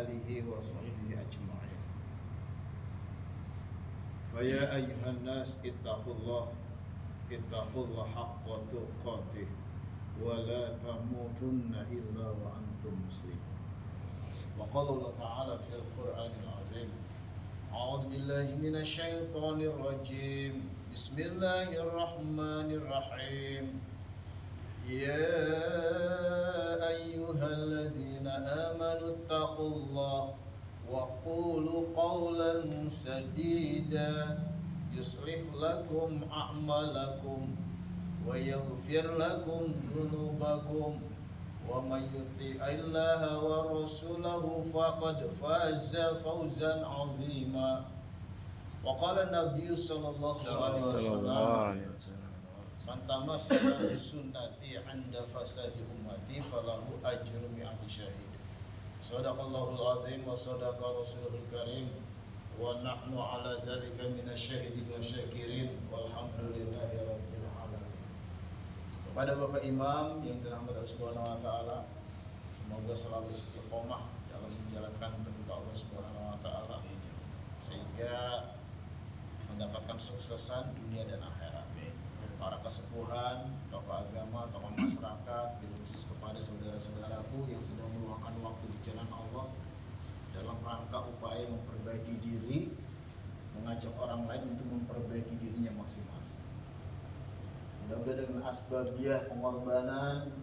آله وصحبه أجمعين. فيا أيها الناس اتقوا الله حق تقاته ولا تموتن إلا وأنتم مسلمون. وقال الله تعالى في القرآن العظيم: أعوذ بالله من الشيطان الرجيم. بسم الله الرحمن الرحيم. يا أيها الذين آمنوا اتقوا الله وقولوا قولا سديدا يصلح لكم أعمالكم ويغفر لكم ذنوبكم ومن يطع الله ورسوله فقد فاز فوزا عظيما. وقال النبي صلى الله عليه وسلم: Man tamassaka bi sunnati 'inda fasadi ummati falahu ajru mi'ati syahid. Shadaqallahul azim wa shadaqa rasuluhul karim wa nahnu 'ala dzalika minasyahidin wa syakirin walhamdulillahi rabbil alamin. Kepada Bapak Imam yang dirahmati Allah Subhanahu wa taala, semoga selalu istiqomah dalam menjalankan perintah Allah Subhanahu wa taala sehingga mendapatkan suksesan dunia dan akhirat. Para kesepuhan, tokoh agama, tokoh masyarakat, khusus kepada saudara-saudaraku yang sedang meluangkan waktu di jalan Allah dalam rangka upaya memperbaiki diri, mengajak orang lain untuk memperbaiki dirinya masing-masing. Mudah-mudahan dengan asbabiah pengorbanan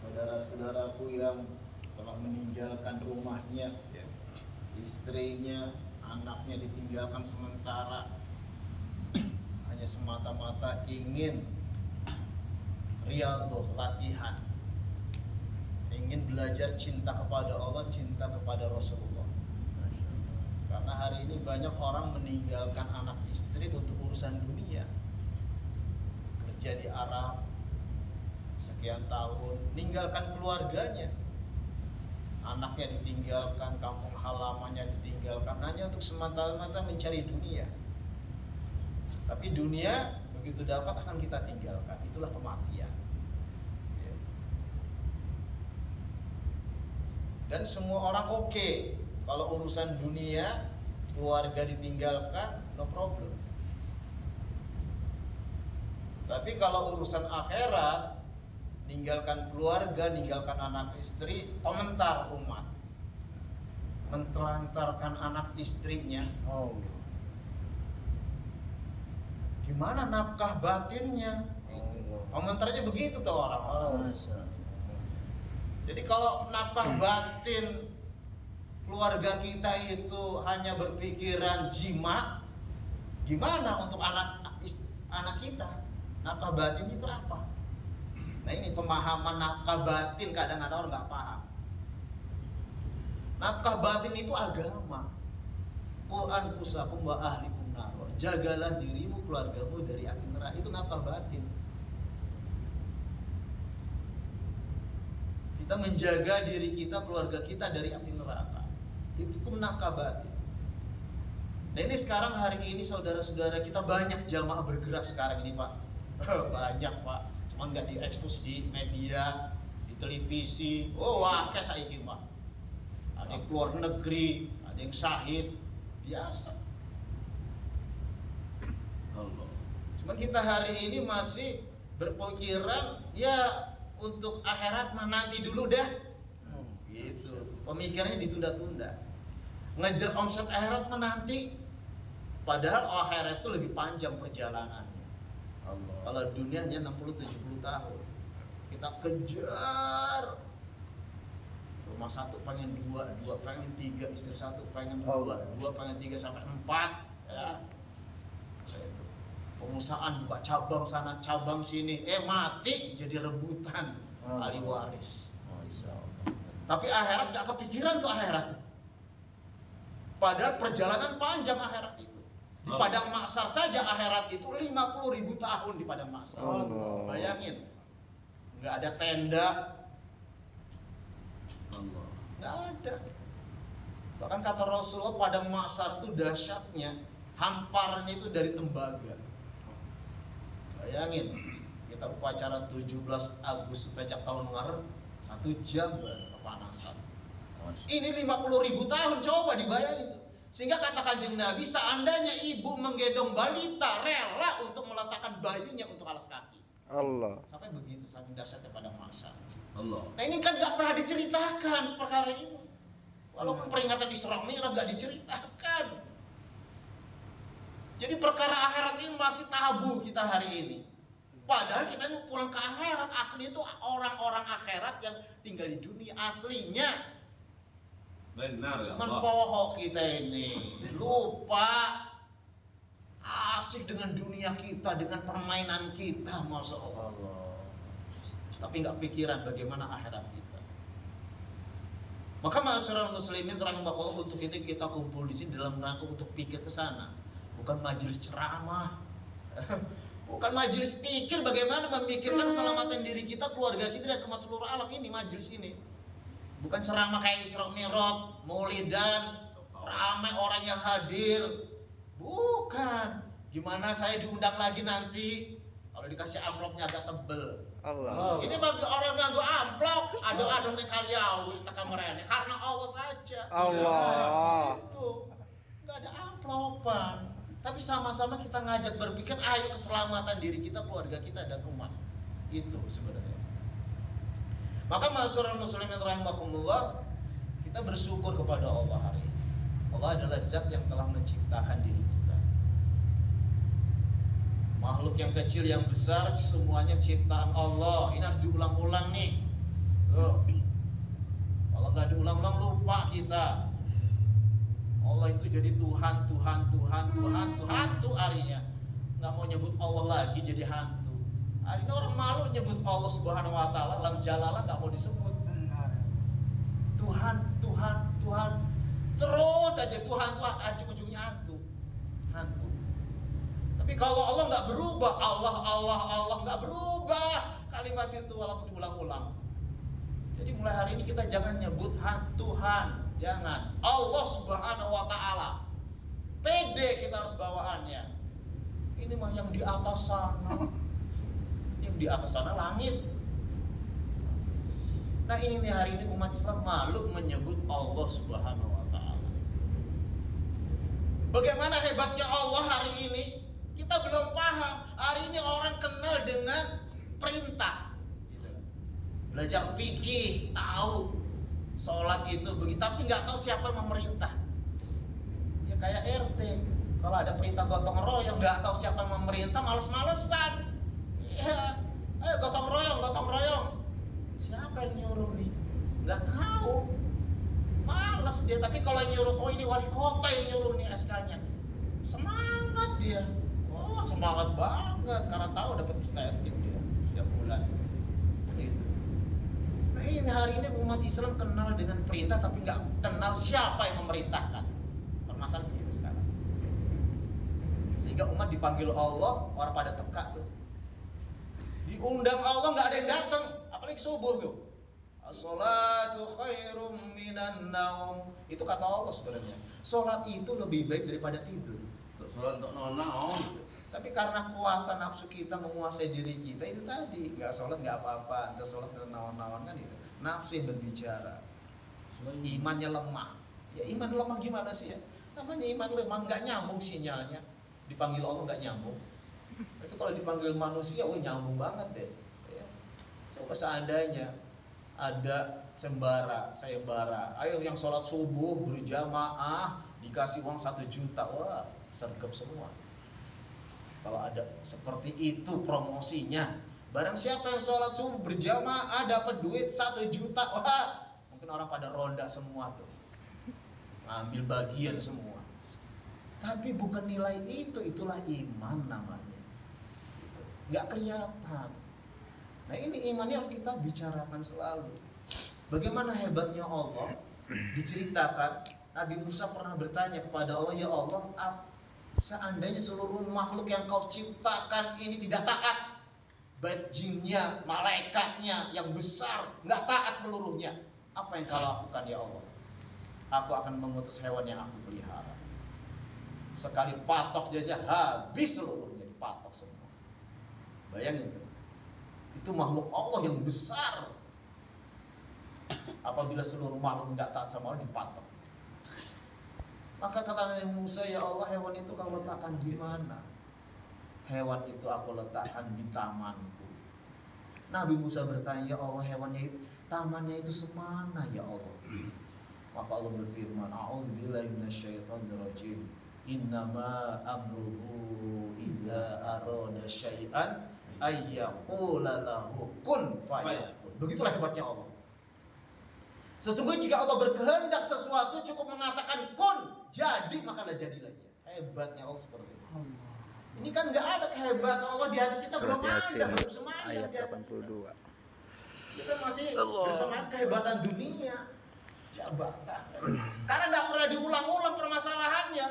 saudara-saudaraku yang telah meninggalkan rumahnya, istrinya, anaknya ditinggalkan sementara, hanya semata-mata ingin riyadhah, latihan, ingin belajar cinta kepada Allah, cinta kepada Rasulullah. Karena hari ini banyak orang meninggalkan anak istri untuk urusan dunia, kerja di Arab sekian tahun, meninggalkan keluarganya, anaknya ditinggalkan, kampung halamannya ditinggalkan hanya untuk semata-mata mencari dunia. Tapi dunia begitu dapat akan kita tinggalkan. Itulah kematian. Dan semua orang oke kalau urusan dunia, keluarga ditinggalkan, no problem. Tapi kalau urusan akhirat, ninggalkan keluarga, ninggalkan anak istri, komentar umat, mentelantarkan anak istrinya. Gimana nafkah batinnya? Komentarnya begitu tuh orang-orang. Jadi kalau nafkah batin keluarga kita itu hanya berpikiran jima, gimana untuk anak kita? Nafkah batin itu apa? Nah ini pemahaman nafkah batin kadang-kadang orang nggak paham. Nafkah batin itu agama. Qu anfusakum wa ahlikum nar. Jagalah dirimu, keluargamu dari api neraka. Itu nafkah batin. Kita menjaga diri kita, keluarga kita dari api neraka. Itu nafkah batin. Nah ini sekarang hari ini saudara-saudara kita banyak jamaah bergerak sekarang ini Pak. Banyak Pak. Cuman nggak diekspos di media, di televisi. Oh wakil saiki Pak. Ada yang keluar negeri, ada yang syahid, biasa. Allah. Cuman kita hari ini masih berpikiran ya untuk akhirat mah nanti dulu dah. Gitu. Pemikirannya ditunda-tunda. Ngejar omset akhirat mah nanti. Padahal akhirat itu lebih panjang perjalanannya. Allah. Kalau dunianya 60-70 tahun. Kita kejar. Rumah satu pengen dua pengen tiga, istri satu pengen dua pengen tiga sampai 4 ya. Itu. Pengusahaan buka cabang sana, cabang sini, mati jadi rebutan ahli waris. Tapi akhirat gak kepikiran tuh akhirat. Padahal perjalanan panjang akhirat itu. Di padang mahsyar saja akhirat itu 50.000 tahun di padang mahsyar. Bayangin, nggak ada tenda, nggak ada. Bahkan kata Rasulullah padang mahsyar itu dahsyatnya, hamparnya itu dari tembaga. Bayangin, kita upacara 17 Agustus sejak tahun lalu 1 jam kepanasan. Ini 50.000 tahun, coba dibayangin itu. Sehingga kata Kanjeng Nabi, seandainya ibu menggendong balita rela untuk meletakkan bayinya untuk alas kaki. Allah. Sampai begitu saking dahsyatnya pada masa. Allah. Nah ini kan gak pernah diceritakan perkara ini. Walaupun peringatan Isra Mi'raj gak diceritakan. Jadi perkara akhirat ini masih tabu kita hari ini. Padahal kita ini pulang ke akhirat. Asli itu orang-orang akhirat yang tinggal di dunia aslinya. Benar ya Cuman Allah. pohok kita ini lupa, asik dengan dunia kita, dengan permainan kita, masya Allah. Tapi nggak pikiran bagaimana akhirat kita. Maka masyarakat muslimin rahimahullah, untuk itu kita kumpul di sini dalam rangka untuk pikir ke sana. Bukan majelis ceramah, bukan majelis pikir bagaimana memikirkan keselamatan diri kita, keluarga kita, dan umat seluruh alam ini. Majelis ini bukan ceramah kayak Isra Mi'raj, Maulidan, ramai orang yang hadir. Bukan. Gimana saya diundang lagi nanti kalau dikasih amplopnya agak tebel. Allah. Ini bagi orang nganggo amplop, ada nih kaliawi tak kameranya karena Allah saja. Allah. Itu nggak ada amplopan. Tapi sama-sama kita ngajak berpikir, ayo keselamatan diri kita, keluarga kita, dan umat. Itu sebenarnya. Maka masyarakat muslimin rahimakumullah, kita bersyukur kepada Allah hari ini. Allah adalah zat yang telah menciptakan diri kita. Makhluk yang kecil, yang besar, semuanya ciptaan Allah. Ini harus diulang-ulang nih. Kalau nggak diulang-ulang lupa kita. Allah itu jadi Tuhan tuh harinya. Nggak mau nyebut Allah lagi, jadi hantu. Hari ini orang malu nyebut Allah Subhanahu wa Ta'ala, lam jalalah nggak mau disebut. Tuhan. Terus aja Tuhan, ujung-ujungnya hantu. Tapi kalau Allah nggak berubah, Allah nggak berubah kalimat itu walaupun diulang-ulang. Jadi mulai hari ini kita jangan nyebut Tuhan, jangan. Allah Subhanahu wa Ta'ala. Pede kita harus bawaannya. Ini mah yang di atas sana. Yang di atas sana langit. Nah ini hari ini umat Islam malu menyebut Allah Subhanahu wa Ta'ala. Bagaimana hebatnya Allah hari ini? Kita belum paham. Hari ini orang kenal dengan perintah. Belajar fikih, tahu sholat itu begitu, tapi nggak tahu siapa yang memerintah. Ya kayak RT, kalau ada perintah gotong royong nggak tahu siapa yang memerintah, males-malesan. Ya, ayo gotong royong. Siapa yang nyuruh nih? Nggak tahu. Males dia. Tapi kalau yang nyuruh, oh ini wali kota yang nyuruh nih SK-nya. Semangat dia. Oh semangat banget karena tahu dapat insentif dia setiap bulan. Gitu. Nah ini hari ini umat Islam kenal dengan perintah tapi nggak kenal siapa yang memerintahkan. Permasalahan begitu sekarang. Sehingga umat dipanggil Allah, orang pada teka tuh. Diundang Allah nggak ada yang datang, apalagi subuh tuh. As-salatu khairum minan naum. Itu kata Allah sebenarnya. Salat itu lebih baik daripada tidur. Sholat untuk nona, Tapi karena kuasa nafsu kita menguasai diri kita itu tadi, nggak sholat nggak apa-apa, nggak sholat nggak naon-naon kan itu. Nafsu yang berbicara, imannya lemah. Ya iman lemah gimana sih ya? Namanya iman lemah, nggak nyambung sinyalnya. Dipanggil Allah nggak nyambung. Tapi kalau dipanggil manusia, nyambung banget deh. Ya. Coba seandainya ada sayembara, ayo yang sholat subuh berjamaah dikasih uang 1 juta, wah sergap semua. Kalau ada seperti itu promosinya, barang siapa yang sholat subuh berjamaah dapat duit 1 juta, wah mungkin orang pada ronda semua tuh, ngambil bagian semua. Tapi bukan nilai itu, itulah iman namanya. Nggak kelihatan. Nah ini imannya harus kita bicarakan selalu. Bagaimana hebatnya Allah diceritakan. Nabi Musa pernah bertanya kepada Allah, ya Allah, seandainya seluruh makhluk yang kau ciptakan ini tidak taat, baik jinnya, malaikatnya yang besar nggak taat seluruhnya, apa yang kau lakukan ya Allah? Aku akan mengutus hewan yang aku pelihara. Sekali patok saja habis seluruhnya, dipatok semua. Bayangin itu makhluk Allah yang besar. Apabila seluruh makhluk tidak taat sama Allah, dipatok. Maka kata Nabi Musa, ya Allah, hewan itu kau letakkan di mana? Hewan itu aku letakkan di tamanku. Nabi Musa bertanya, ya Allah, hewannya tamannya itu semana ya Allah? Maka Allah berfirman, a'udzubillahi minasyaitonirrajim. Innama amruhu idza arada syai'an ayyaqula lahu kun fayakun. Begitulah hebatnya Allah. Sesungguhnya jika Allah berkehendak sesuatu cukup mengatakan kun, jadi, maka jadilah dia. Hebatnya Allah seperti itu. Ini kan nggak ada kehebatan Allah di hati kita, belum ada, belum semangat ayat di hati 82. kita masih bersemangat kehebatan dunia, jabatan. Karena nggak pernah diulang-ulang permasalahannya.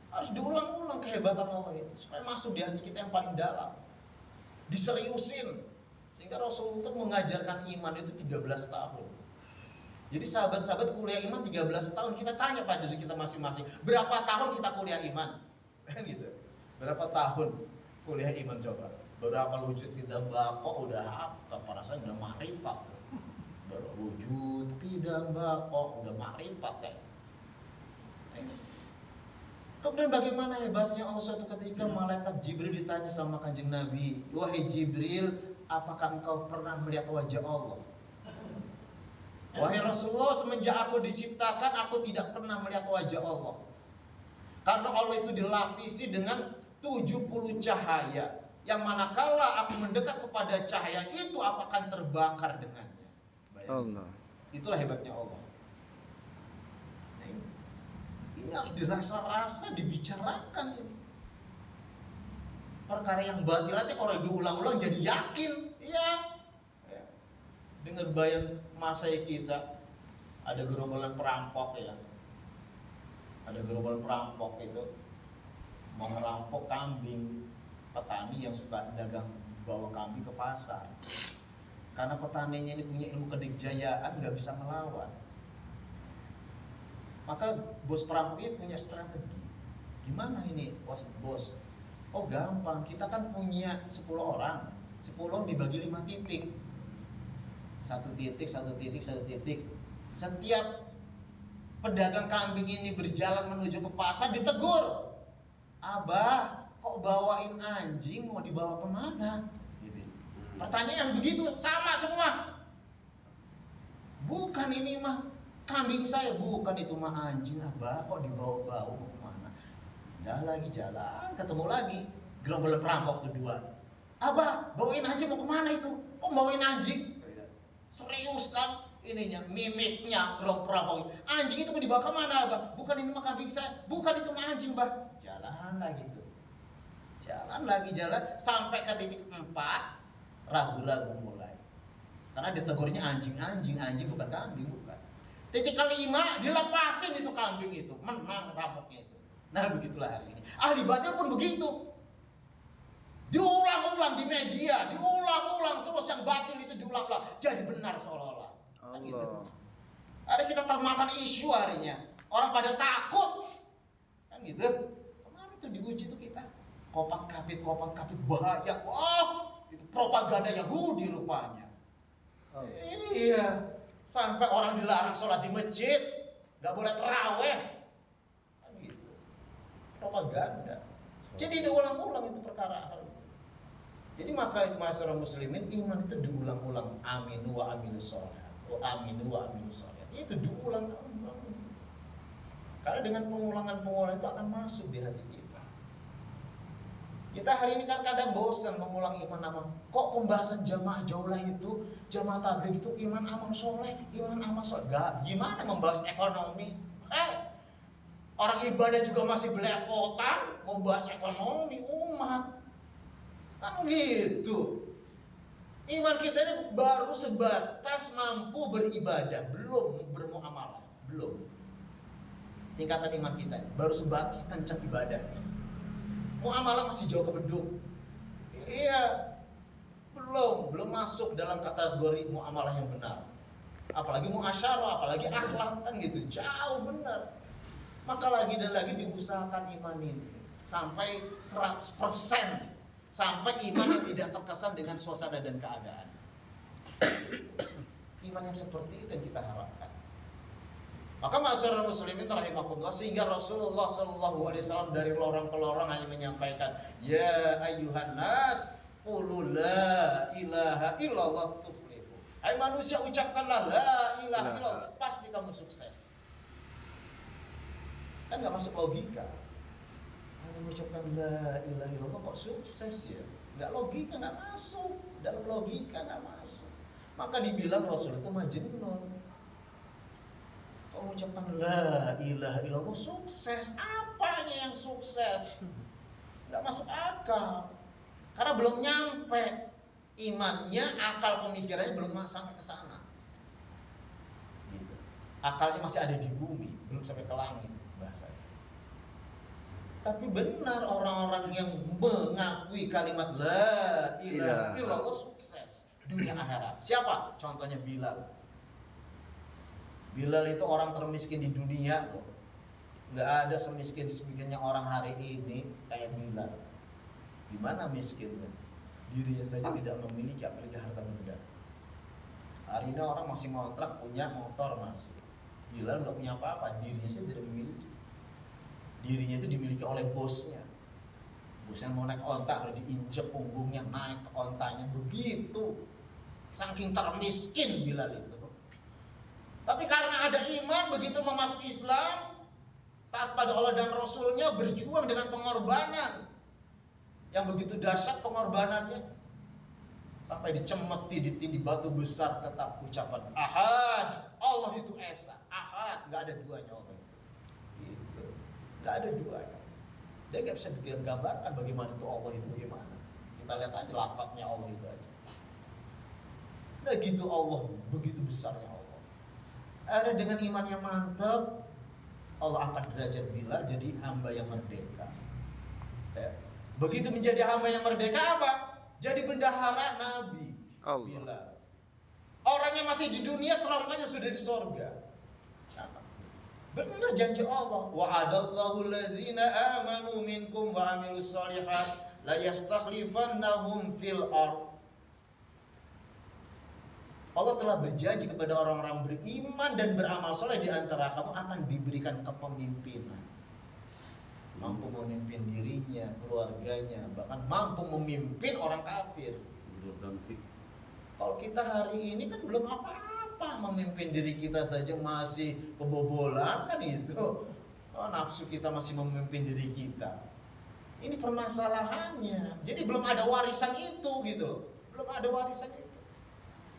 Harus diulang-ulang kehebatan Allah ini supaya masuk di hati kita yang paling dalam, diseriusin. Sehingga Rasulullah mengajarkan iman itu 13 tahun. Jadi sahabat-sahabat kuliah iman 13 tahun. Kita tanya pada diri kita masing-masing, berapa tahun kita kuliah iman? Kan gitu. Berapa tahun kuliah iman coba? Berapa wujud tidak bako udah apa? Perasaan udah ma'rifat. Berwujud tidak bako udah ma'rifat kayak. Kemudian bagaimana hebatnya Allah suatu ketika malaikat Jibril ditanya sama Kanjeng Nabi, wahai Jibril, apakah engkau pernah melihat wajah Allah? Wahai Rasulullah, semenjak aku diciptakan aku tidak pernah melihat wajah Allah. Karena Allah itu dilapisi dengan 70 cahaya, yang manakala aku mendekat kepada cahaya itu aku akan terbakar dengannya. Allah. Itulah hebatnya Allah. Ini harus dirasa-rasa, dibicarakan ini. Perkara yang batil aja kalau diulang-ulang jadi yakin. Iya. Ya. Dengar bayan masa kita, ada gerombolan perampok ya. Ada gerombolan perampok itu mau merampok kambing petani yang suka dagang bawa kambing ke pasar. Karena petaninya ini punya ilmu kedikjayaan, nggak bisa melawan. Maka bos perampok itu punya strategi. Gimana ini bos? Oh gampang, kita kan punya 10 orang. 10 dibagi 5 titik. 1 titik, 1 titik, 1 titik. Setiap pedagang kambing ini berjalan menuju ke pasar ditegur. Abah, kok bawain anjing, mau dibawa kemana? Gitu. Pertanyaan begitu, sama semua. Bukan ini mah kambing saya, bukan itu mah anjing. Abah, kok dibawa-bawa mau kemana? Dah lagi jalan, ketemu lagi gerombolan perampok kedua. Abah, bawain anjing mau kemana itu? Kok bawain anjing? Serius kan ininya, mimiknya gerombolan perampok. Anjing itu mau dibawa kemana, Abah? Bukan ini mah kambing saya, bukan itu mah anjing, Bah. Jalan lagi tuh. Jalan sampai ke titik 4, ragu-ragu mulai. Karena ditegurnya anjing bukan kambing, bukan. Titik kelima dilepasin itu kambing itu, menang rampoknya itu. Nah begitulah hari ini. Ahli batil pun begitu. Diulang-ulang di media, diulang-ulang terus yang batil itu diulang-ulang jadi benar seolah-olah. Kan gitu. Hari kita termakan isu harinya. Orang pada takut. Kan gitu. Kemarin tuh diuji tuh kita. Kopat kapit bahaya. Wah, itu propaganda Yahudi rupanya. Iya. Sampai orang dilarang sholat di masjid, nggak boleh terawih, kan gitu. Propaganda. Jadi diulang-ulang itu perkara hal itu. Jadi maka masyarakat muslimin iman itu diulang-ulang. Aminu wa amilus sholihat. Aminu wa amilus sholihat. Itu diulang-ulang. Karena dengan pengulangan itu akan masuk di hati kita. Kita hari ini kan kadang bosan mengulang iman apa? Kok pembahasan jamaah jaulah itu, jamaah tabligh itu iman amal soleh. Gak, gimana membahas ekonomi? Orang ibadah juga masih belepotan, mau bahas ekonomi umat. Kan gitu. Iman kita ini baru sebatas mampu beribadah, belum bermuamalah, belum. Tingkatan iman kita ini baru sebatas kencang ibadahnya. Muamalah masih jauh ke beduk. Iya, belum masuk dalam kategori muamalah yang benar. Apalagi muasyarah, apalagi akhlak, kan gitu, jauh benar. Maka lagi dan lagi diusahakan iman ini sampai 100%, sampai iman yang tidak terkesan dengan suasana dan keadaan. Iman iman yang seperti itu yang kita harapkan. Maka masyarakat muslimin rahimakumullah, sehingga Rasulullah SAW dari lorong ke lorong hanya menyampaikan, ya ayyuhan nas qulu la ilaha illallah tuflihu. Hai manusia, ucapkanlah la ilaha illallah, pasti kamu sukses. Kan nggak masuk logika. Hanya mengucapkan la ilaha illallah kok sukses ya? Nggak logika, nggak masuk. Dalam logika nggak masuk. Maka dibilang Rasul itu majnun. Kok mengucapkan la ilaha illallah sukses? Apanya yang sukses? Nggak masuk akal. Karena belum nyampe imannya, akal pemikirannya belum sampai ke sana. Gitu. Akalnya masih ada di bumi, belum sampai ke langit bahasanya. Tapi benar orang-orang yang mengakui kalimat la ilaha illallah sukses dunia akhirat. Siapa? Contohnya Bilal. Bilal itu orang termiskin di dunia kok. Nggak ada semiskin-semiskinnya orang hari ini kayak Bilal. Di mana miskinnya? Dirinya saja tidak memiliki, apalagi harta benda. Hari ini orang masih ngontrak, punya motor masih. Bilal nggak punya apa-apa, dirinya saja tidak memiliki. Dirinya itu dimiliki oleh bosnya. Bosnya mau naik onta, udah diinjek punggungnya, naik ke ontanya, begitu. Saking termiskin Bilal itu. Tapi karena ada iman, begitu memasuki Islam, taat pada Allah dan Rasulnya, berjuang dengan pengorbanan yang begitu dahsyat pengorbanannya, sampai dicemeti, ditindih batu besar, tetap ucapan Ahad, Allah itu Esa, Ahad, nggak ada duanya Allah. Gitu. Nggak ada duanya. Dia nggak bisa digambarkan bagaimana itu Allah itu bagaimana. Kita lihat aja lafadznya Allah itu aja. Nah gitu Allah, begitu besarnya Allah. Ada dengan iman yang mantap, Allah angkat derajat Bilal jadi hamba yang merdeka. Ya. Begitu menjadi hamba yang merdeka apa? Jadi bendahara Nabi Bilal. Orangnya masih di dunia, terangkannya sudah di sorga. Benar janji Allah. Wa'adallahu alladzina amanu minkum wa amilus solihat la yastakhlifannahum fil ardh. Allah telah berjanji kepada orang-orang beriman dan beramal soleh di antara kamu akan diberikan kepemimpinan. Mampu memimpin dirinya, keluarganya, bahkan mampu memimpin orang kafir. Kalau kita hari ini kan belum apa-apa, memimpin diri kita saja masih kebobolan kan itu. Nafsu kita masih memimpin diri kita. Ini permasalahannya. Jadi belum ada warisan itu gitu loh. Belum ada warisan itu.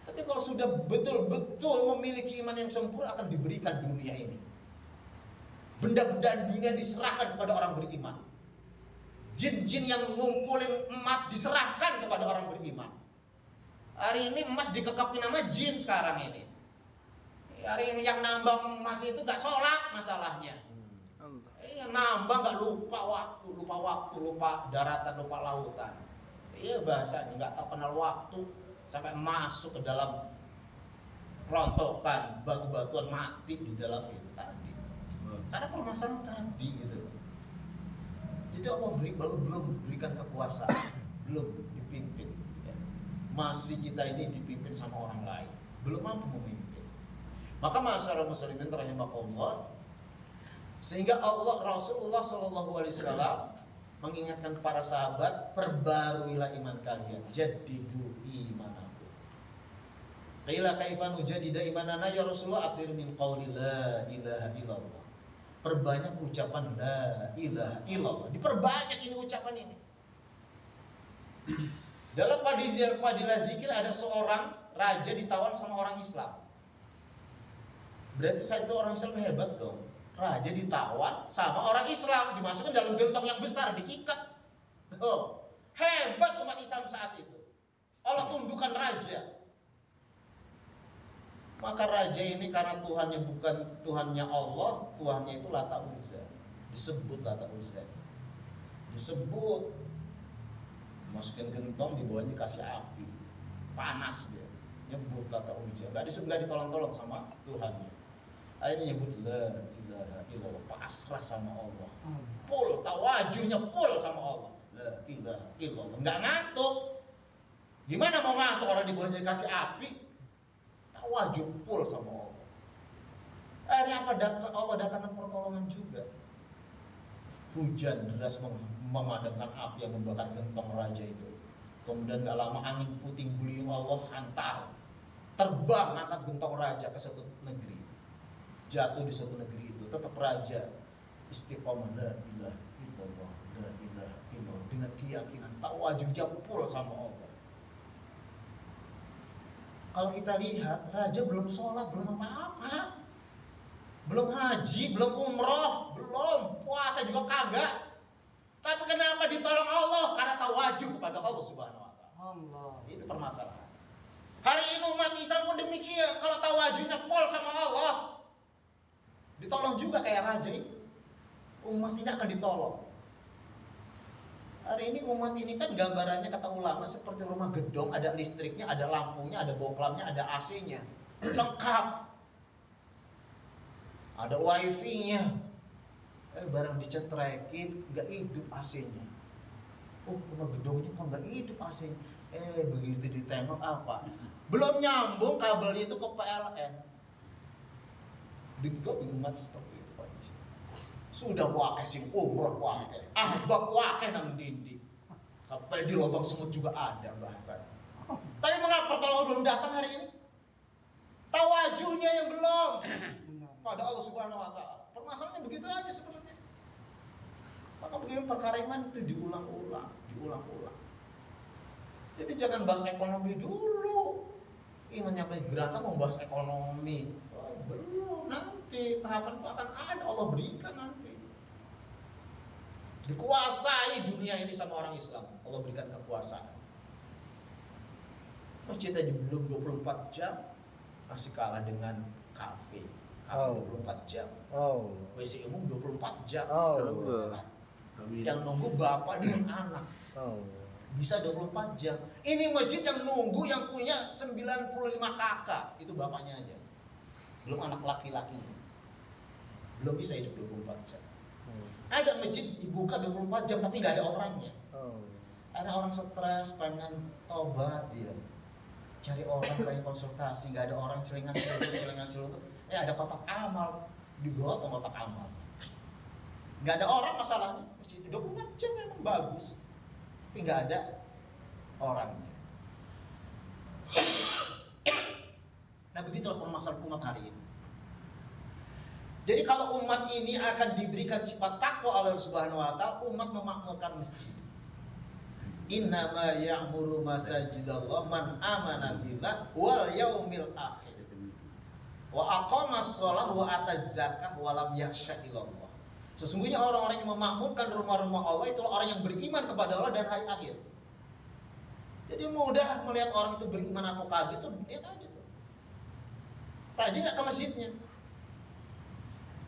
Tapi kalau sudah betul-betul memiliki iman yang sempurna, akan diberikan dunia ini. Benda-benda dunia diserahkan kepada orang beriman. Jin-jin yang ngumpulin emas diserahkan kepada orang beriman. Hari ini emas dikekepin nama jin sekarang ini. Hari ini yang nambang emas itu gak sholat masalahnya. Yang nambang gak lupa waktu, lupa daratan, lupa lautan. Iya bahasanya gak tahu kenal waktu. Sampai masuk ke dalam rontokan, batu-batuan mati di dalam itu tadi. Karena permasalahan tadi gitu. Jadi Allah belum berikan kekuasaan, belum dipimpin. Ya. Masih kita ini dipimpin sama orang lain, belum mampu memimpin. Maka masyarakat muslimin rahimakumullah, sehingga Rasulullah SAW mengingatkan para sahabat, perbaruilah iman kalian, jadidu imanakum. Qila kaifa nujadida imanana ya Rasulullah, akhir min qauli la ilaha illallah. Perbanyak ucapan la ilaha illallah. Diperbanyak ini ucapan ini. Dalam padilah zikir ada seorang raja ditawan sama orang Islam. Berarti saat itu orang Islam hebat dong. Raja ditawan sama orang Islam, dimasukkan dalam gentong yang besar, diikat. Oh, hebat umat Islam saat itu. Allah tundukkan raja. Maka raja ini karena Tuhannya bukan Tuhannya Allah, Tuhannya itu Lata Uzza. Disebut Lata Uzza. Disebut. Masukin gentong, di bawahnya kasih api. Panas dia. Nyebut Lata Uzza. Gak ditolong-tolong sama Tuhannya. Akhirnya nyebut la ilaha illallah, pasrah sama Allah. Full, tawajuhnya full sama Allah. La ilaha illallah. Enggak ngantuk. Gimana mau ngantuk orang di bawahnya kasih api? Tawajud full sama Allah. Akhirnya apa? Allah datangkan pertolongan juga. Hujan deras memadamkan api yang membakar gentong raja itu. Kemudian gak lama angin puting beliung Allah hantar, terbang angkat gentong raja ke suatu negeri. Jatuh di suatu negeri itu. Tetap raja istiqomah, la ilaha illallah, la ilaha illallah, dengan keyakinan tawajudnya full sama Allah. Kalau kita lihat, raja belum sholat, belum apa-apa, belum haji, belum umroh, belum puasa juga kagak. Tapi kenapa ditolong Allah? Karena tawajud kepada Allah Subhanahu wa Ta'ala. Allah. Itu permasalahan. Hari ini umat Islam pun demikian. Kalau tawajudnya full sama Allah, ditolong juga kayak raja itu. Umat ini akan ditolong. Hari ini umat ini kan gambarannya kata ulama seperti rumah gedung, ada listriknya, ada lampunya, ada boklamnya, ada AC-nya, lengkap. Ada wifi-nya. Barang dicetrekin, nggak hidup AC-nya. Oh, rumah gedung ini kok nggak hidup AC-nya? Begitu ditembak apa? Belum nyambung kabelnya itu ke PLN. Dibuka umat seperti itu Pak. Sudah wake sing umroh wake, ahbab wake nang dindi. Sampai di lubang semut juga ada bahasanya. Tapi mengapa pertolongan belum datang hari ini? Tawajuhnya yang belum pada Allah Subhanahu wa Ta'ala. Permasalahannya begitu aja sebenarnya. Maka begini perkara iman itu diulang-ulang. Jadi jangan bahas ekonomi dulu. Iman nyampe berasa mau bahas ekonomi. Oh, belum, nanti tahapan itu akan ada, Allah berikan nanti. Dikuasai dunia ini sama orang Islam, Allah berikan kekuasaan. Masjid aja belum 24 jam masih kalah dengan kafe. Kafe 24 jam. WC umum 24 jam. Yang nunggu bapak dengan anak. Bisa 24 jam. Ini masjid yang nunggu yang punya 95 kakak. Itu bapaknya aja. Belum anak laki-lakinya. Belum bisa hidup 24 jam. Ada masjid dibuka 24 jam tapi gak ada orangnya. Ada orang stres, pengen tobat dia. Cari orang, pengen konsultasi, gak ada orang, celengan seluruh. Ada kotak amal. Digotong kotak amal. Gak ada orang masalahnya. Masjid 24 jam memang bagus. Tapi nggak ada orangnya. Nah begitulah permasalahan umat hari ini. Jadi kalau umat ini akan diberikan sifat takwa Allah Subhanahu wa Ta'ala, umat memakmurkan masjid. Innama ya'muru masajidallah man amana billah wal yaumil akhir wa aqamas shalah wa ataz zakah wa lam yakhsha illallah. Sesungguhnya orang-orang yang memakmurkan rumah-rumah Allah itulah orang yang beriman kepada Allah dan hari akhir. Jadi mudah melihat orang itu beriman atau kagak itu lihat aja tuh. Rajin nggak ke masjidnya.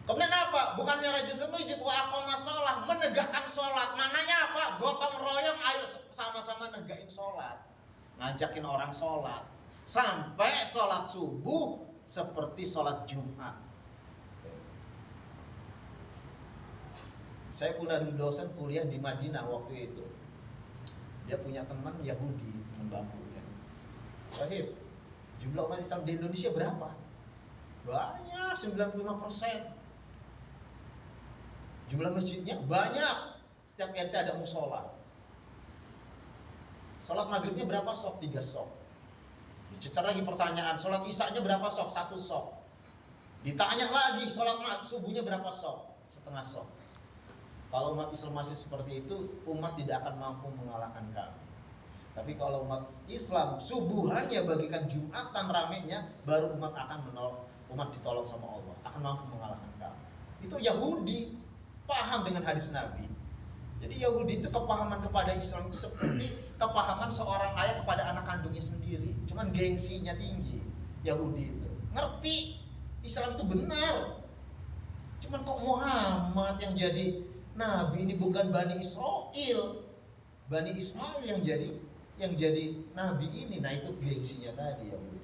Kemudian apa? Bukannya rajin ke masjid, wa aqamas shalah, menegakkan sholat. Mananya apa? Gotong royong, ayo sama-sama negakin sholat, ngajakin orang sholat sampai sholat subuh seperti sholat Jumat. Saya punya dosen kuliah di Madinah waktu itu. Dia punya teman Yahudi, teman bangkunya. Sahib, jumlah umat Islam di Indonesia berapa? Banyak, 95%. Jumlah masjidnya banyak. Setiap RT ada musola. Sholat maghribnya berapa sok? 3 sok. Dicecar lagi pertanyaan, sholat isya-nya berapa sok? 1 sok. Ditanya lagi, sholat subuhnya berapa sok? 1/2 sok. Kalau umat Islam masih seperti itu, umat tidak akan mampu mengalahkan kami. Tapi kalau umat Islam subuhannya bagikan Jumatan ramenya, baru umat akan umat ditolong sama Allah, akan mampu mengalahkan kami. Itu Yahudi paham dengan hadis Nabi. Jadi Yahudi itu kepahaman kepada Islam itu seperti kepahaman seorang ayah kepada anak kandungnya sendiri. Cuman gengsinya tinggi. Yahudi itu ngerti Islam itu benar. Cuman kok Muhammad yang jadi Nabi ini bukan Bani Israel, Bani Ismail yang jadi Nabi ini. Nah itu gengsinya tadi ya Bu.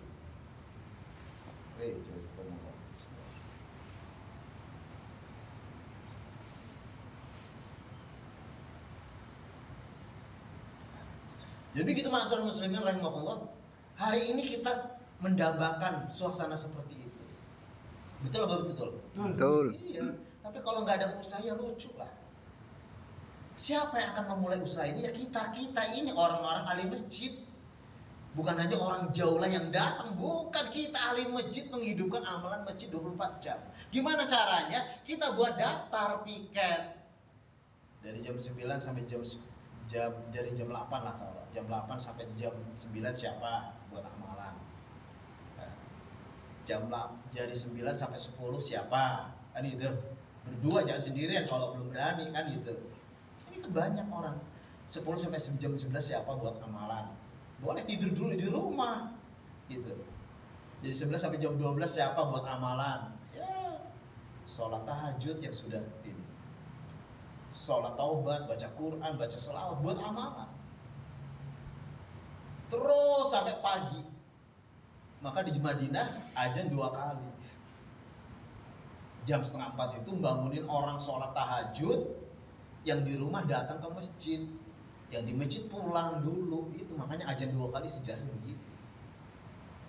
Jadi begitu ma'asyiral muslimin rahimakumullah. Hari ini kita mendambakan suasana seperti itu. Betul apa betul? Betul. Iya. Tapi kalau nggak ada usaha ya lucu lah. Siapa yang akan memulai usaha ini? Ya kita ini orang-orang ahli masjid. Bukan hanya orang jauh lah yang datang, bukan, kita ahli masjid menghidupkan amalan masjid 24 jam. Gimana caranya? Kita buat daftar piket dari jam 9 sampai dari jam 8 lah, kalau jam 8 sampai jam 9 siapa buat amalan. Dari 9 sampai 10 siapa, kan gitu. Berdua, jangan sendirian kalau belum berani, kan gitu. Ini kan banyak orang. 10 sampai jam 11 siapa buat amalan. Boleh tidur dulu di rumah gitu. Jadi 11 sampai jam 12 siapa buat amalan. Ya, sholat tahajud yang sudah ini, sholat taubat, baca Quran, baca selawat, buat amalan. Terus sampai pagi. Maka di Madinah azan 2 kali. Jam 3:30 itu bangunin orang sholat tahajud, yang di rumah datang ke masjid, yang di masjid pulang dulu. Itu makanya azan 2 kali, sejarahnya begitu.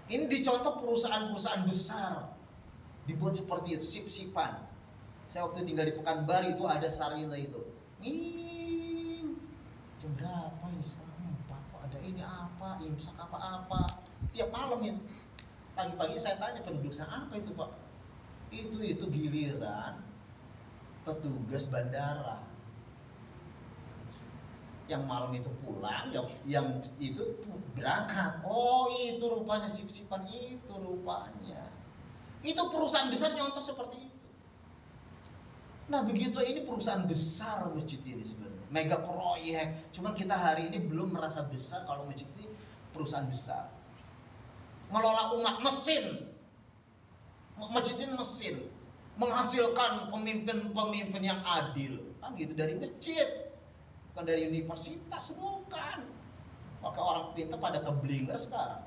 Ini dicontoh perusahaan-perusahaan besar dibuat seperti itu, sip-sipan. Saya waktu tinggal di Pekanbaru itu ada sarina itu. Jam berapa ini? 3:04 kok ada ini apa? Imsak apa-apa. Tiap malam itu. Pagi-pagi saya tanya penduduk sana, apa itu Pak? Itu giliran petugas bandara. Yang malam itu pulang, yang itu berangkat. Oh, itu rupanya sip-sipan itu rupanya. Itu perusahaan besar nyontoh seperti itu. Nah, begitu ini perusahaan besar masjid ini sebenarnya. Mega proyek. Cuman kita hari ini belum merasa besar kalau masjid ini perusahaan besar. Ngelola umat, mesin. Masjid ini mesin. Menghasilkan pemimpin-pemimpin yang adil. Kan gitu, dari masjid. Bukan dari universitas, bukan. Maka orang pintar pada keblinger sekarang.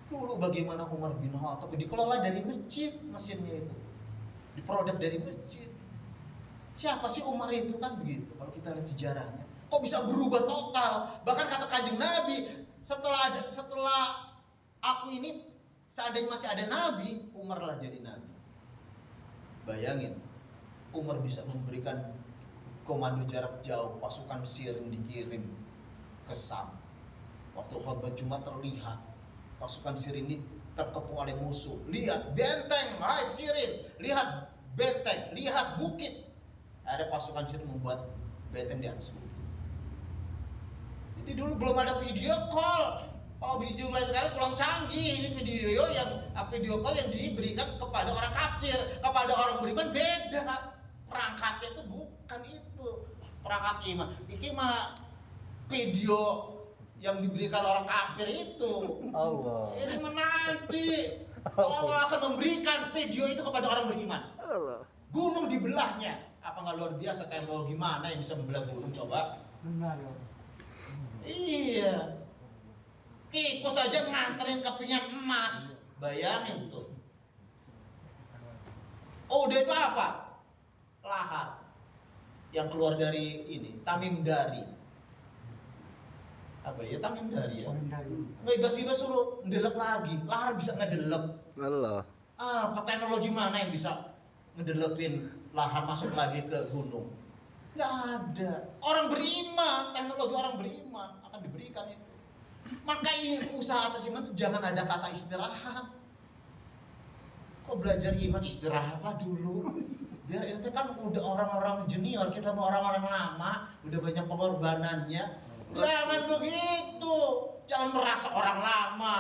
Dulu bagaimana Umar bin Khattab dikelola dari masjid, mesinnya itu diproduk dari masjid. Siapa sih Umar itu, kan begitu. Kalau kita lihat sejarahnya, kok bisa berubah total. Bahkan kata Kanjeng Nabi, setelah aku ini, seandainya masih ada Nabi, Umar lah jadi Nabi. Bayangin, Umar bisa memberikan komando jarak jauh, pasukan Mesir yang dikirim ke Sam. Waktu khutbah Jumat terlihat pasukan Mesir ini terkepung oleh musuh. Lihat benteng, hai Sirin, lihat benteng, lihat bukit. Ada pasukan Mesir membuat benteng di atas bukit. Jadi dulu belum ada video call. Kalau video lain sekarang kurang canggih. Ini video call yang diberikan kepada orang kafir, kepada orang beriman beda. Perangkatnya itu bukan itu perangkat iman. Ini mah video yang diberikan orang kafir itu. Allah. Ini menanti Allah akan memberikan video itu kepada orang beriman. Allah. Gunung dibelahnya. Apa nggak luar biasa? Teknologi mana yang bisa membelah gunung, coba? Iya. Tikus aja nganterin kepingan emas. Bayangin tuh. Oh, udah itu apa? Lahar yang keluar dari ini, Tamim Dari. Apa ya Tamim Dari ya? Nggak tiba-tiba suruh ngedelep lagi, lahar bisa ngedelep. Allah. Apa teknologi mana yang bisa ngedelepin lahar masuk lagi ke gunung? Nggak ada. Orang beriman, teknologi orang beriman akan diberikan itu. Maka ini usaha atas iman itu jangan ada kata istirahat. Kok belajar iman, istirahatlah dulu. Biar itu kan udah orang-orang junior, kita mau orang-orang lama, udah banyak pengorbanannya. Jangan begitu. Jangan merasa orang lama.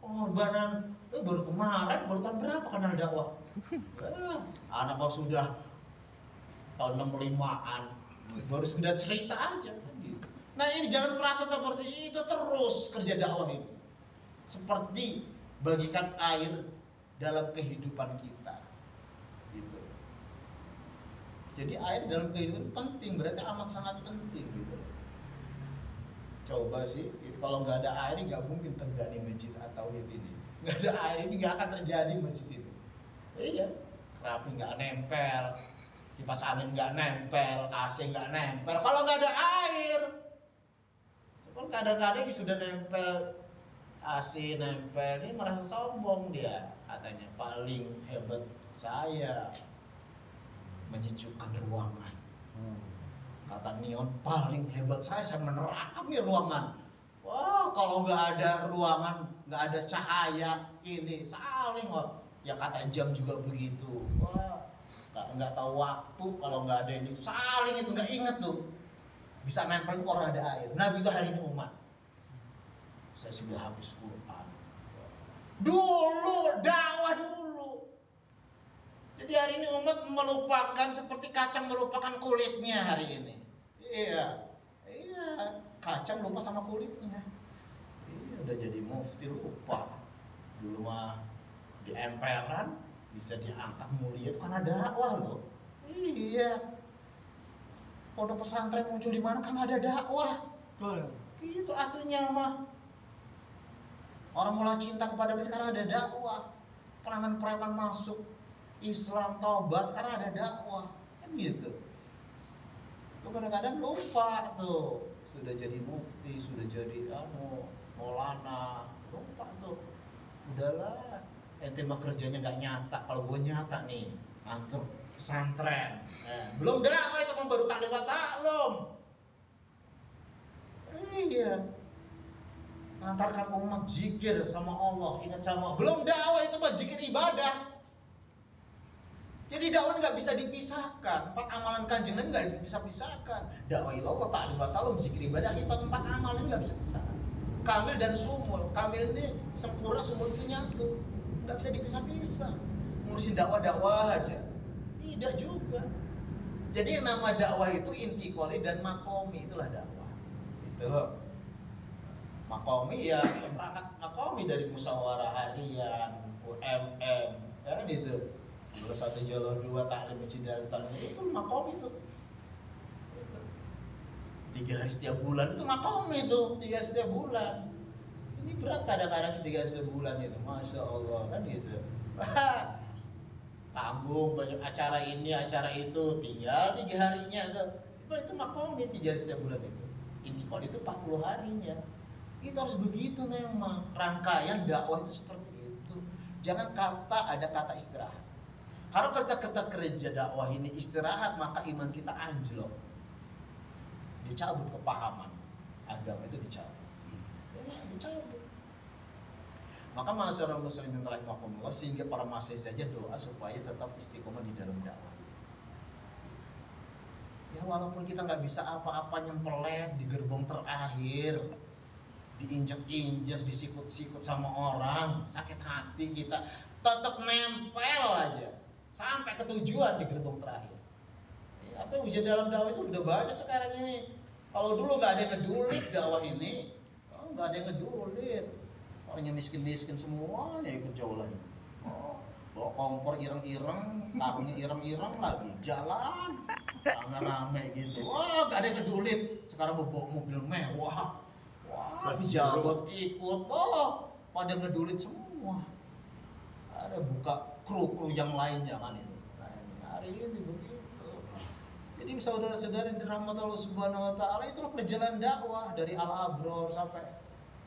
Pengorbanan baru kemarin, baru tahun berapa kenal dakwah? Anak kau sudah tahun 65-an, baru sekedar cerita aja. Nah ini jangan merasa seperti itu, terus kerja dakwah ini. Seperti bagikan air dalam kehidupan kita, gitu. Jadi air dalam kehidupan penting, berarti amat sangat penting, gitu. Coba sih, kalau nggak ada air nggak mungkin tegaknya masjid atau ini. Nggak ada air ini nggak akan terjadi masjid itu. Iya, keramik nggak nempel, kipas angin nggak nempel, AC nggak nempel. Kalau nggak ada air, cuman kadang-kadang sudah nempel AC nempel, ini merasa sombong dia, katanya paling hebat saya menyejukkan ruangan. Kata Neon, paling hebat saya menerangi ruangan. Wah, kalau nggak ada ruangan, nggak ada cahaya, ini saling kok. Ya kata jam juga begitu. Wah, nggak tahu waktu kalau nggak ada ini, saling itu nggak inget tuh. Bisa nempel orang ada air. Nabi itu hari ini umat. Saya sudah habis Quran. Dulu, dakwah dulu. Jadi hari ini umat melupakan seperti kacang melupakan kulitnya hari ini. Iya, kacang lupa sama kulitnya. Iya, udah jadi mufti lupa. Dulu mah di emperan bisa diangkat mulia itu karena dakwah loh. Iya. Pondok pesantren muncul di mana kan ada dakwah. Itu aslinya mah. Orang mulai cinta kepada Nabi karena ada dakwah. Preman-preman masuk Islam taubat karena ada dakwah. Kan gitu. Tuh kadang-kadang lupa tuh. Sudah jadi mufti, sudah jadi maulana, lupa tuh. Udahlah, ente mah kerjanya nggak nyata. Kalau gue nyata nih, antar pesantren. Belum dakwah itu kan baru taklim wa taklum. Iya. Antarkan umat zikir sama Allah, ingat sama. Belum dakwah itu mah zikir ibadah. Jadi dakwah nggak bisa dipisahkan. 4 amalan kanjeng Nabi nggak bisa pisahkan. Dakwah ilallah, ta'lim wa ta'lum, zikir ibadah, itu 4 amalan nggak bisa dipisahkan. Kamil dan sumul. Kamil ini sempurna, sumul itu nyatu. Nggak bisa dipisah-pisah. Ngurusin dakwah aja. Tidak juga. Jadi yang nama dakwah itu intikoli dan makomi, itulah dakwah. Itu loh. Makomi ya sepakat makomi dari musyawarah harian, UMM, ya gitu. Jalur 1, jalur 2, taklim masjid dan taklim itu makom itu. 3 hari setiap bulan itu makom itu, 3 hari setiap bulan. Ini berat kadang-kadang 3 hari setiap bulan itu, masya Allah kan gitu. Tanggung banyak acara ini, acara itu, tinggal 3 harinya tuh. Itu makom 3 hari setiap bulan itu. Intikal itu 40 harinya. Itu harus begitu memang. Rangkaian dakwah itu seperti itu. Jangan ada kata istirahat. Kalau kita kerja dakwah ini istirahat, maka iman kita anjlok. Dicabut kepahaman agama itu dicabut. Ya, dicabut. Maka masyarakat muslimin rahimakumullah, sehingga para mahasiswa saja doa supaya tetap istiqomah di dalam dakwah. Ya walaupun kita nggak bisa apa-apa nyempelet di gerbong terakhir, diinjek-injek, disikut-sikut sama orang, sakit hati kita, tetap nempel aja. Sampai ke tujuan di gerbong terakhir. Ya, apa yang ujian dalam dakwah itu udah banyak sekarang ini. Kalau dulu nggak ada yang ngedulit dakwah ini, nggak ada yang ngedulit. Orangnya miskin-miskin semuanya ikut jaulan. Bawa kompor ireng-ireng, karungnya ireng-ireng lagi jalan, rame-rame gitu. Wah, nggak ada yang ngedulit. Sekarang bawa mobil mewah, wah, pejabat ikut, wah, pada ngedulit semua. Ada buka kru yang lainnya kan itu. Nah, hari ini begitu. Jadi saudara-saudara yang dirahmati Allah Subhanahu wa taala, itulah perjalanan dakwah dari Al-Abror sampai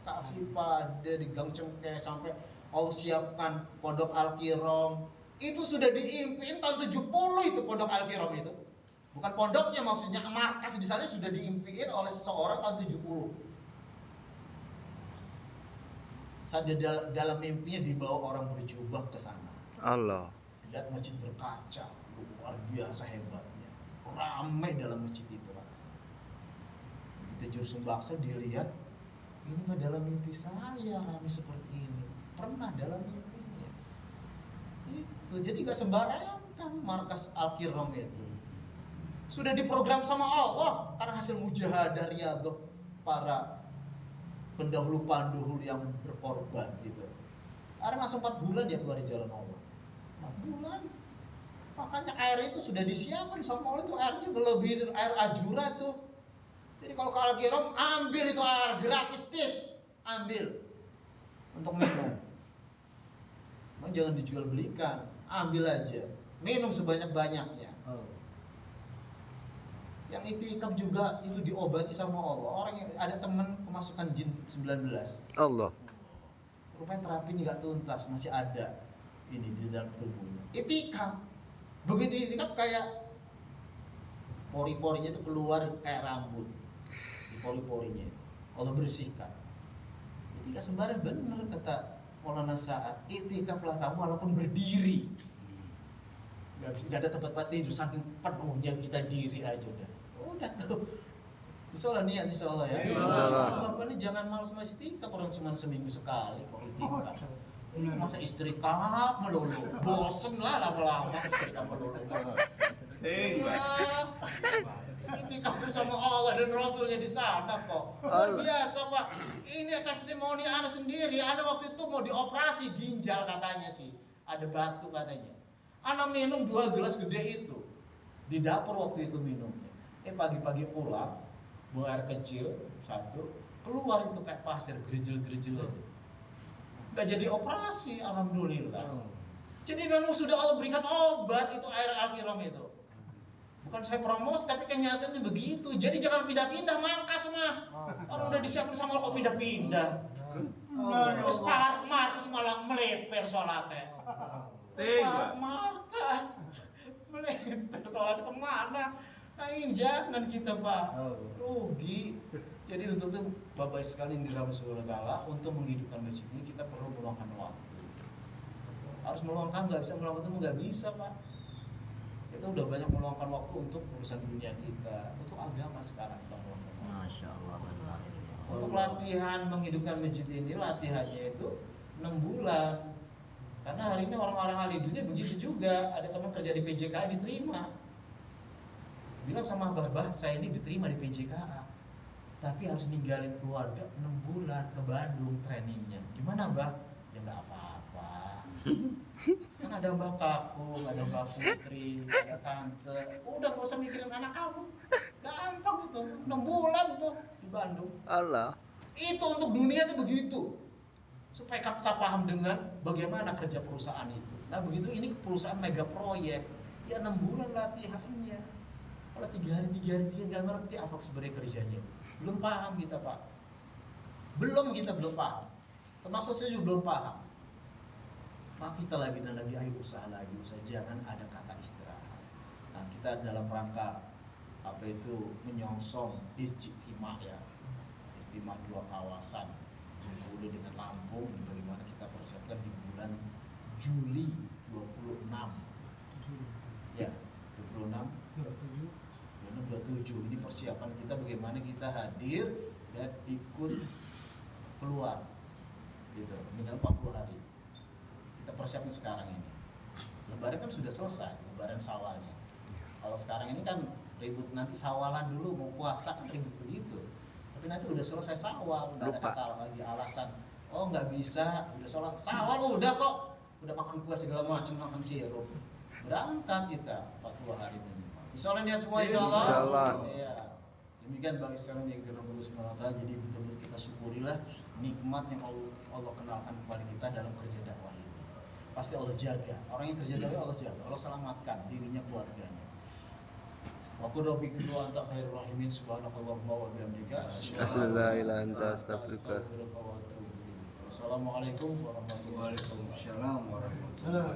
Kak Sipa di Gang Cengkeh sampai Allah siapkan Pondok Al-Kirom. Itu sudah diimpiin tahun 70 itu Pondok Al-Kirom itu. Bukan pondoknya, maksudnya markas di sana sudah diimpiin oleh seseorang tahun 70. Saat dalam mimpinya dibawa orang berjubah ke sana. Allah. Lihat masjid berkaca, luar biasa hebatnya. Ramai dalam masjid itu. Begitu juru sumbaksa dilihat, ini mah dalam mimpi saya ramai seperti ini. Pernah dalam mimpinya. Itu jadi gak sembarangan kan markas Al-Kiram itu. Sudah diprogram sama Allah karena hasil mujahadah riyadhah para pendahulu-pendahulu yang berkorban gitu. Karena langsung 4 bulan dia keluar di jalan Allah. 4 bulan. Makanya air itu sudah disiapkan sama Allah, itu airnya melebihi air Ajura tuh. Jadi kalau ke Al-Kiram, ambil itu air gratis, ambil untuk minum. Jangan dijual belikan, ambil aja, minum sebanyak-banyaknya. Yang itikaf juga itu diobati sama Allah. Orang yang ada teman kemasukan jin 19. Allah. rupanya terapi ini nggak tuntas, masih ada ini di dalam tubuhnya. Itikaf, begitu itikaf kayak pori-porinya itu keluar kayak rambut, di pori-porinya Allah bersihkan. Itikaf sebenarnya benar kata Maulana Sa'ad, itikaflah kamu walaupun berdiri. Gak ada tempat tidur, saking penuhnya kita diri aja udah tuh. Insyaallah niat insyaallah ya. Insyaallah. Bapak ini jangan malas itikaf, orang cuma seminggu sekali kok itikaf. Masa istrikaf melulu, bosen lah lama-lama istrikaf melulu. Itikaf bersama Allah dan Rasulnya di sana kok. Luar biasa Pak. Ini testimoni Anda sendiri. Anda waktu itu mau dioperasi ginjal katanya sih, ada batu katanya. Anda minum 2 gelas gede itu di dapur waktu itu minumnya. Pagi-pagi pulang, buang air kecil 1, keluar itu kayak pasir gerejel-gerejel aja. Gak jadi operasi, alhamdulillah. Jadi memang sudah Allah berikan obat itu air Al-Kiram itu. Bukan saya promosi, tapi kenyataannya begitu. Jadi jangan pindah-pindah, markas mah. Orang udah disiapin sama kok pindah-pindah. Terus markas malah meleper sholatnya. Markas meleper sholat kemana? Nah ini jangan kita Pak, rugi. Jadi untuk itu Bapak sekalian di dalam surga, untuk menghidupkan masjid ini kita perlu meluangkan waktu. Harus meluangkan, nggak bisa meluangkan itu nggak bisa Pak. Kita udah banyak meluangkan waktu untuk urusan dunia kita, untuk agama sekarang kita meluangkan waktu. Masya Allah. Untuk latihan menghidupkan masjid ini, latihannya itu 6 bulan. Karena hari ini orang-orang ahli dunia begitu juga. Ada teman kerja di PJKA diterima. Bilang sama Bah, saya ini diterima di PJKA. Tapi harus ninggalin keluarga 6 bulan ke Bandung trainingnya. Gimana Bah? Ya nggak apa-apa. Kan ada Mbak Kakung, ada Mbak Putri, ada Tante. Udah gak usah mikirin anak kamu. Gampang itu. 6 bulan tuh di Bandung. Allah. Itu untuk dunia tuh begitu. Supaya kita paham dengan bagaimana kerja perusahaan itu. Nah begitu ini perusahaan mega proyek. Ya 6 bulan latihannya. Kalau 3 hari dia nggak ngerti apa sebenarnya kerjanya. Belum paham kita Pak. Belum paham. Termasuk saya juga belum paham. Pak kita lagi dan lagi, ayo usaha lagi. Jangan ada kata istirahat. Nah kita dalam rangka apa itu menyongsong istimewa ya. Istimewa 2 kawasan. Bengkulu dengan Lampung, bagaimana kita persiapkan di bulan Juli 26 ya 26 27 ini persiapan kita bagaimana kita hadir dan ikut keluar gitu minimal 40 hari kita persiapkan sekarang ini. Lebaran kan sudah selesai, Lebaran Syawalnya. Kalau sekarang ini kan ribut nanti Syawalan dulu mau puasa kan ribut begitu. Tapi nanti udah selesai Syawal, nggak ada kata lagi alasan. Oh nggak bisa, udah sholat Syawal udah kok, udah makan kue segala macam, makan sirup. Berangkat kita 40 hari minimal. Insyaallah niat semua insyaallah. Insyaallah. Iya. Demikian bagi sekalian yang dirahmati Allah. Jadi betul-betul kita syukurilah nikmat yang Allah kenalkan kepada kita dalam kerja dakwah ini. Pasti Allah jaga. Orang yang kerja dakwah Allah jaga. Allah selamatkan dirinya, keluarganya. Wa qul rabbi kuntu anta khairur rahimin subhanakallahumma wa bihamdika asyhadu an la ilaha illa anta astaghfiruka. Wassalamualaikum warahmatullahi wabarakatuh. Waalaikumsalam warahmatullahi wabarakatuh.